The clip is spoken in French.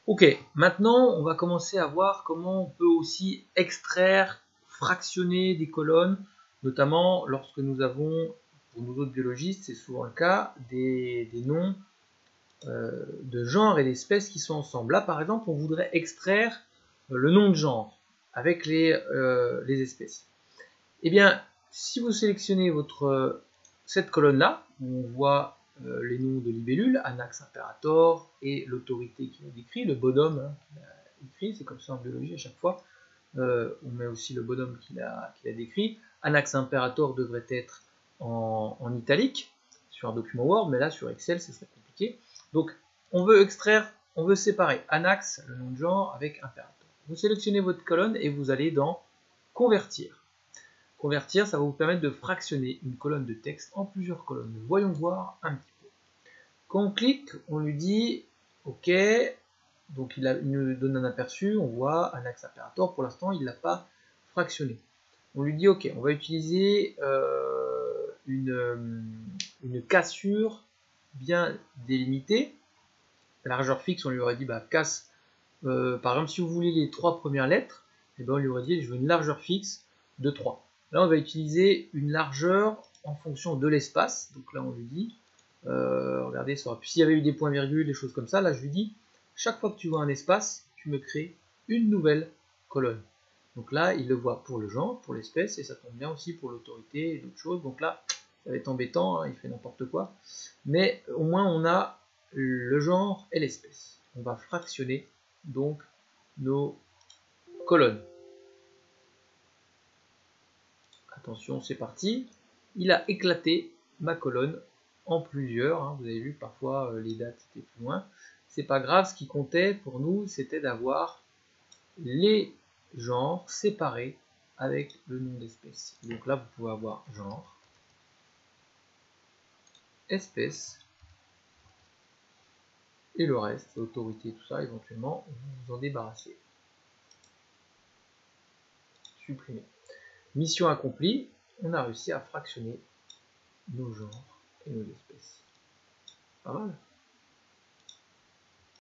Ok, maintenant on va commencer à voir comment on peut aussi extraire, fractionner des colonnes, notamment lorsque nous avons, pour nous autres biologistes, c'est souvent le cas, des noms de genre et d'espèces qui sont ensemble. Là par exemple on voudrait extraire le nom de genre avec les espèces. Eh bien, si vous sélectionnez cette colonne-là, où on voit les noms de libellules, Anax imperator, et l'autorité qui l'a décrit, le bonhomme qui l'a écrit, c'est comme ça en biologie à chaque fois, on met aussi le bonhomme qui l'a décrit. Anax imperator devrait être en italique sur un document Word, mais là sur Excel ce serait compliqué. Donc on veut extraire, on veut séparer Anax, le nom de genre, avec imperator. Vous sélectionnez votre colonne et vous allez dans Convertir. Convertir, ça va vous permettre de fractionner une colonne de texte en plusieurs colonnes. Voyons voir un petit peu. Quand on clique, on lui dit OK, donc il nous donne un aperçu, on voit un axe imperator, pour l'instant il ne l'a pas fractionné. On lui dit OK, on va utiliser une cassure bien délimitée. Largeur fixe, on lui aurait dit casse, par exemple si vous voulez les 3 premières lettres, et on lui aurait dit je veux une largeur fixe de 3. Là, on va utiliser une largeur en fonction de l'espace. Donc là, on lui dit, regardez, s'il y avait eu des points-virgules, des choses comme ça, là, je lui dis, chaque fois que tu vois un espace, tu me crées une nouvelle colonne. Donc là, il le voit pour le genre, pour l'espèce, et ça tombe bien aussi pour l'autorité et d'autres choses. Donc là, ça va être embêtant, hein, il fait n'importe quoi. Mais au moins, on a le genre et l'espèce. On va fractionner donc nos colonnes. Attention, c'est parti. Il a éclaté ma colonne en plusieurs. Hein. Vous avez vu, parfois les dates étaient plus loin. C'est pas grave, ce qui comptait pour nous, c'était d'avoir les genres séparés avec le nom d'espèce. Donc là, vous pouvez avoir genre, espèce, et le reste, autorité, tout ça, éventuellement, vous vous en débarrassez. Supprimer. Mission accomplie, on a réussi à fractionner nos genres et nos espèces. Pas mal.